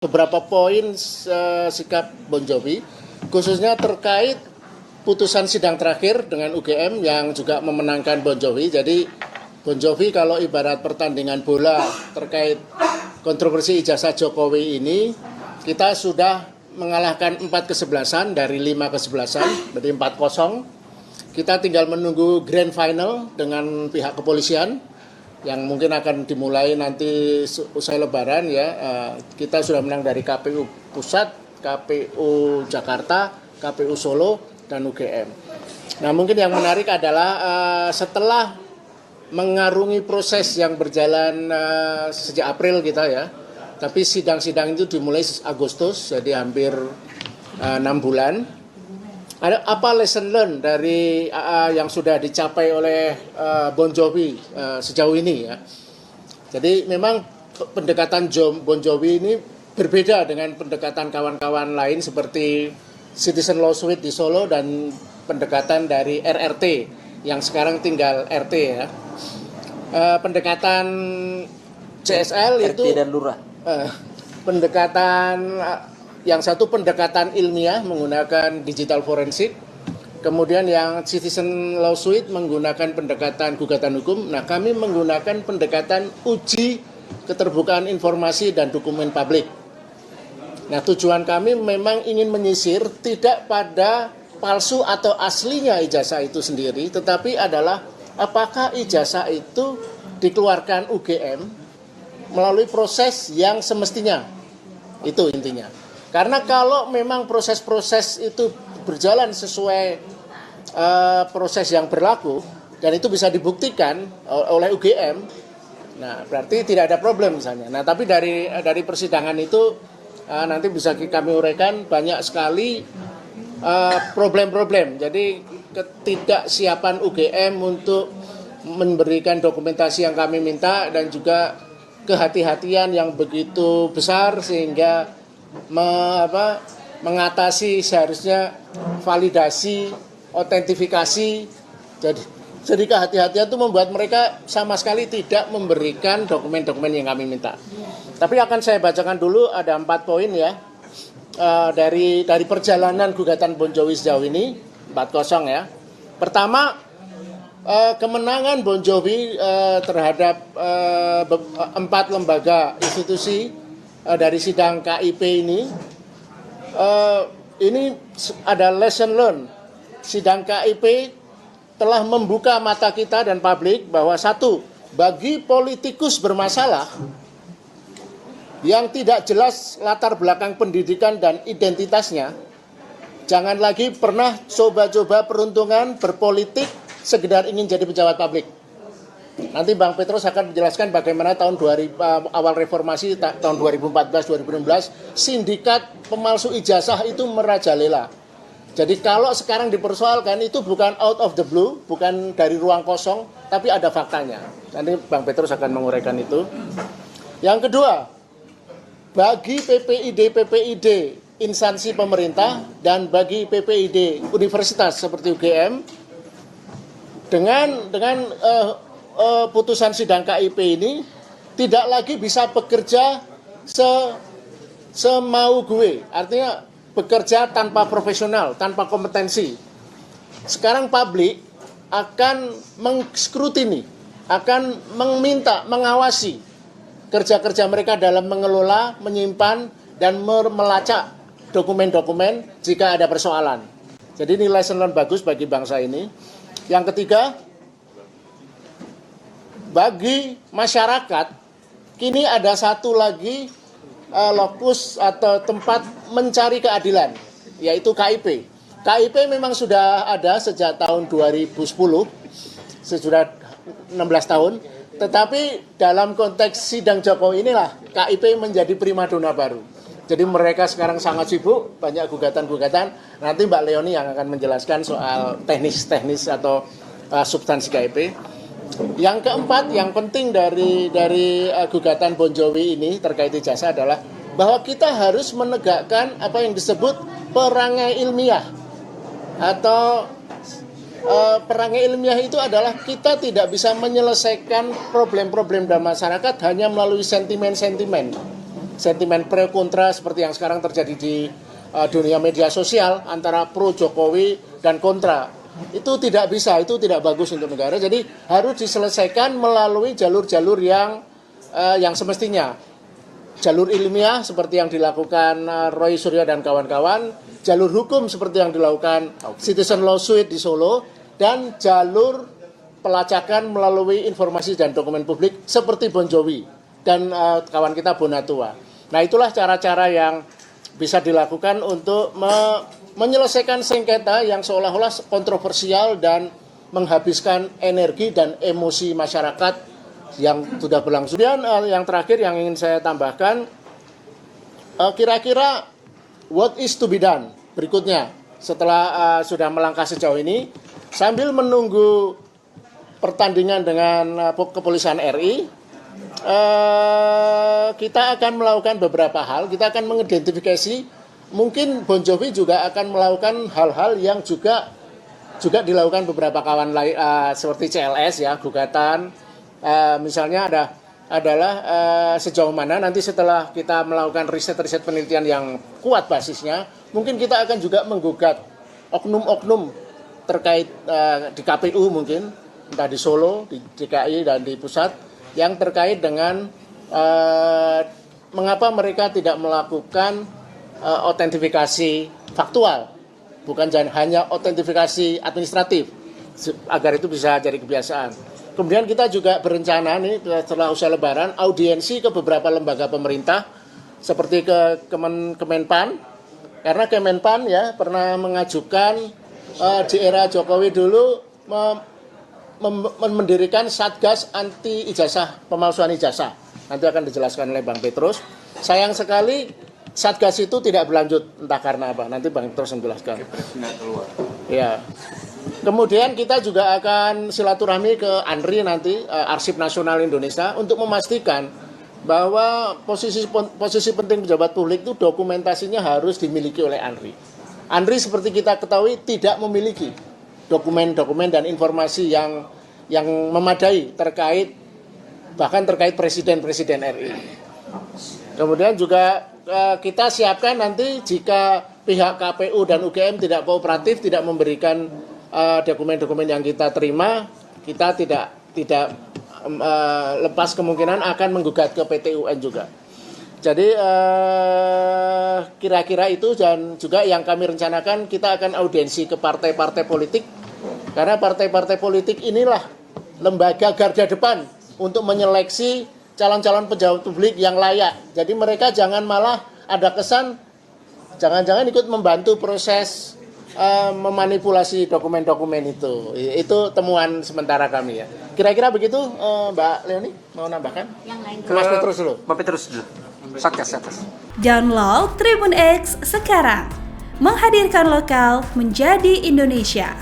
beberapa poin sikap Bon Jovi, khususnya terkait putusan sidang terakhir dengan UGM yang juga memenangkan Bon Jovi. Jadi Bon Jovi kalau ibarat pertandingan bola terkait kontroversi ijazah Jokowi ini, kita sudah mengalahkan 4-11 dari 5-11, berarti 4-0. Kita tinggal menunggu grand final dengan pihak kepolisian yang mungkin akan dimulai nanti usai Lebaran ya. Kita sudah menang dari KPU Pusat, KPU Jakarta, KPU Solo, dan UGM. Nah, mungkin yang menarik adalah setelah mengarungi proses yang berjalan sejak April kita ya, tapi sidang-sidang itu dimulai Agustus, jadi hampir 6 bulan. Ada apa lesson learned dari yang sudah dicapai oleh Bon Jovi sejauh ini ya. Jadi memang pendekatan Bon Jovi ini berbeda dengan pendekatan kawan-kawan lain seperti Citizen Lawsuit di Solo dan pendekatan dari RRT yang sekarang tinggal RT ya. Pendekatan CSL itu RT dan Lurah. Pendekatan yang satu pendekatan ilmiah menggunakan digital forensik, kemudian yang Citizen Lawsuit menggunakan pendekatan gugatan hukum. Nah, kami menggunakan pendekatan uji keterbukaan informasi dan dokumen publik. Nah, tujuan kami memang ingin menyisir tidak pada palsu atau aslinya ijazah itu sendiri, tetapi adalah apakah ijazah itu dikeluarkan UGM melalui proses yang semestinya. Itu intinya. Karena kalau memang proses-proses itu berjalan sesuai proses yang berlaku dan itu bisa dibuktikan oleh UGM, nah berarti tidak ada problem misalnya. Nah, tapi dari persidangan itu nanti bisa kami uraikan banyak sekali problem-problem. Jadi ketidaksiapan UGM untuk memberikan dokumentasi yang kami minta dan juga kehati-hatian yang begitu besar sehingga mengatasi seharusnya validasi, autentifikasi. Jadi kehati-hatian itu membuat mereka sama sekali tidak memberikan dokumen-dokumen yang kami minta. Tapi akan saya bacakan dulu ada 4 poin ya. Dari perjalanan gugatan Bon Jovi sejauh ini 4-0 ya. Pertama, kemenangan Bon Jovi terhadap 4 lembaga institusi dari sidang KIP ini ada lesson learned. Sidang KIP telah membuka mata kita dan publik bahwa satu, bagi politikus bermasalah yang tidak jelas latar belakang pendidikan dan identitasnya, jangan lagi pernah coba-coba peruntungan berpolitik sekedar ingin jadi pejabat publik. Nanti Bang Petrus akan menjelaskan bagaimana awal reformasi tahun 2014-2016 sindikat pemalsu ijazah itu merajalela. Jadi kalau sekarang dipersoalkan itu bukan out of the blue, bukan dari ruang kosong, tapi ada faktanya. Nanti Bang Petrus akan menguraikan itu. Yang kedua, bagi PPID instansi pemerintah dan bagi PPID universitas seperti UGM dengan putusan sidang KIP ini tidak lagi bisa bekerja semau gue, artinya bekerja tanpa profesional, tanpa kompetensi. Sekarang publik akan menskrutini, akan meminta, mengawasi kerja-kerja mereka dalam mengelola, menyimpan, dan melacak dokumen-dokumen jika ada persoalan. Jadi ini lesson learned bagus bagi bangsa ini. Yang ketiga, bagi masyarakat, kini ada satu lagi lokus atau tempat mencari keadilan, yaitu KIP. KIP memang sudah ada sejak tahun 2010, sudah 16 tahun, tetapi dalam konteks sidang Jokowi inilah KIP menjadi primadona baru. Jadi mereka sekarang sangat sibuk, banyak gugatan-gugatan. Nanti Mbak Leoni yang akan menjelaskan soal teknis-teknis atau substansi KIP. Yang keempat, yang penting dari gugatan Bon Jovi ini terkait ijazah adalah bahwa kita harus menegakkan apa yang disebut perangai ilmiah. Atau perangai ilmiah itu adalah kita tidak bisa menyelesaikan problem-problem dalam masyarakat hanya melalui sentimen-sentimen. sentimen pro kontra seperti yang sekarang terjadi di dunia media sosial antara pro Jokowi dan kontra. Itu tidak bisa, itu tidak bagus untuk negara. Jadi harus diselesaikan melalui jalur-jalur yang semestinya. Jalur ilmiah seperti yang dilakukan Roy Suryo dan kawan-kawan, jalur hukum seperti yang dilakukan Citizen Lawsuit di Solo, dan jalur pelacakan melalui informasi dan dokumen publik seperti Bon Jovi dan kawan kita Bonatua. Nah, itulah cara-cara yang bisa dilakukan untuk menyelesaikan sengketa yang seolah-olah kontroversial dan menghabiskan energi dan emosi masyarakat yang sudah berlangsung. Dan yang terakhir yang ingin saya tambahkan, kira-kira what is to be done berikutnya setelah sudah melangkah sejauh ini, sambil menunggu pertandingan dengan kepolisian RI, kita akan melakukan beberapa hal. Kita akan mengidentifikasi, mungkin Bon Jovi juga akan melakukan hal-hal yang juga dilakukan beberapa kawan lain, seperti CLS ya, gugatan. Misalnya adalah sejauh mana nanti setelah kita melakukan riset-riset penelitian yang kuat basisnya, mungkin kita akan juga menggugat oknum-oknum terkait di KPU mungkin, entah di Solo, di DKI, dan di pusat, yang terkait dengan mengapa mereka tidak melakukan autentifikasi faktual, bukan hanya autentifikasi administratif, agar itu bisa jadi kebiasaan. Kemudian kita juga berencana nih setelah usai Lebaran audiensi ke beberapa lembaga pemerintah seperti ke Kemenpan, karena Kemenpan ya pernah mengajukan di era Jokowi dulu mendirikan Satgas anti ijazah, pemalsuan ijazah. Nanti akan dijelaskan oleh Bang Petrus. Sayang sekali Satgas itu tidak berlanjut, entah karena apa. Nanti Bang Petrus menjelaskan. Ya. Kemudian kita juga akan silaturahmi ke ANRI nanti, Arsip Nasional Indonesia, untuk memastikan bahwa posisi penting pejabat publik itu dokumentasinya harus dimiliki oleh ANRI. ANRI seperti kita ketahui tidak memiliki dokumen-dokumen dan informasi yang memadai bahkan terkait presiden-presiden RI. Kemudian juga kita siapkan nanti jika pihak KPU dan UGM tidak kooperatif, tidak memberikan dokumen-dokumen yang kita terima, kita tidak lepas kemungkinan akan menggugat ke PT UN juga. Jadi kira-kira itu, dan juga yang kami rencanakan kita akan audiensi ke partai-partai politik, karena partai-partai politik inilah lembaga garda depan untuk menyeleksi calon-calon pejabat publik yang layak. Jadi mereka jangan malah ada kesan jangan-jangan ikut membantu proses memanipulasi dokumen-dokumen itu. Itu temuan sementara kami ya. Kira-kira begitu, Mbak Leoni, mau nambahkan? Yang lain. Mas Petrus dulu. Mbak Petrus dulu. Satgas. Download Tribun X sekarang. Menghadirkan lokal menjadi Indonesia.